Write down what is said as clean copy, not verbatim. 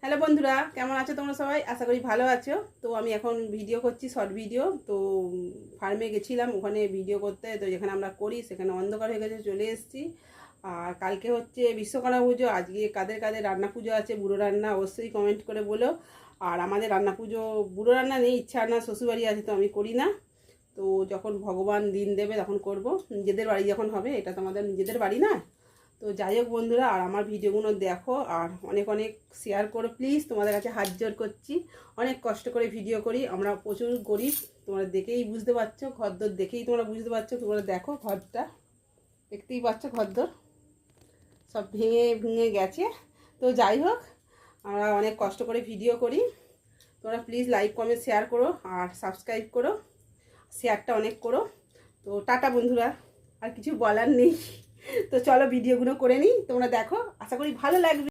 Hello বন্ধুরা, কেমন আছো তোমরা সবাই? আশা করি ভালো আছো। তো আমি এখন ভিডিও করছি, শর্ট ভিডিও। তো ফার্মে গেছিলাম, ওখানে ভিডিও করতে। তো যেখানে আমরা করি সেখানে অন্ধকার হয়ে গেছে, চলে এসেছি। আর কালকে হচ্ছে বিশ্বকর্মা পুজো। আজকে কাদের কাদের রান্না পুজো আছে, বুড়ো রান্না, অবশ্যই কমেন্ট করে বলো। আর আমাদের রান্না পুজো, বুড়ো রান্না নেই, ইচ্ছা না, শ্বশুরবাড়ি আছে তো আমি করি না। তো যখন ভগবান দিন দেবে তখন করব, নিজেদের বাড়ি যখন হবে। এটা তো আমাদের নিজেদের বাড়ি না। তো যাই হোক বন্ধুরা, আর আমার ভিডিওগুলো দেখো আর অনেক অনেক শেয়ার করো প্লিজ, তোমাদের কাছে হাত জোর করছি। অনেক কষ্ট করে ভিডিও করি আমরা, প্রচুর গরিব। তোমরা দেখেই বুঝতে পারছো, ঘরদোর দেখেই তোমরা বুঝতে পারছো। তোমরা দেখো ঘরটা, দেখতেই পাচ্ছ ঘরদোর সব ভেঙে ভেঙে গেছে। তো যাই হোক, আমরা অনেক কষ্ট করে ভিডিও করি। তোমরা প্লিজ লাইক কমেন্ট শেয়ার করো আর সাবস্ক্রাইব করো, শেয়ারটা অনেক করো। তো টাটা বন্ধুরা, আর কিছু বলার নেই। তো চলো ভিডিওগুলো করে নিই, তোমরা দেখো, আশা করি ভালো লাগবে।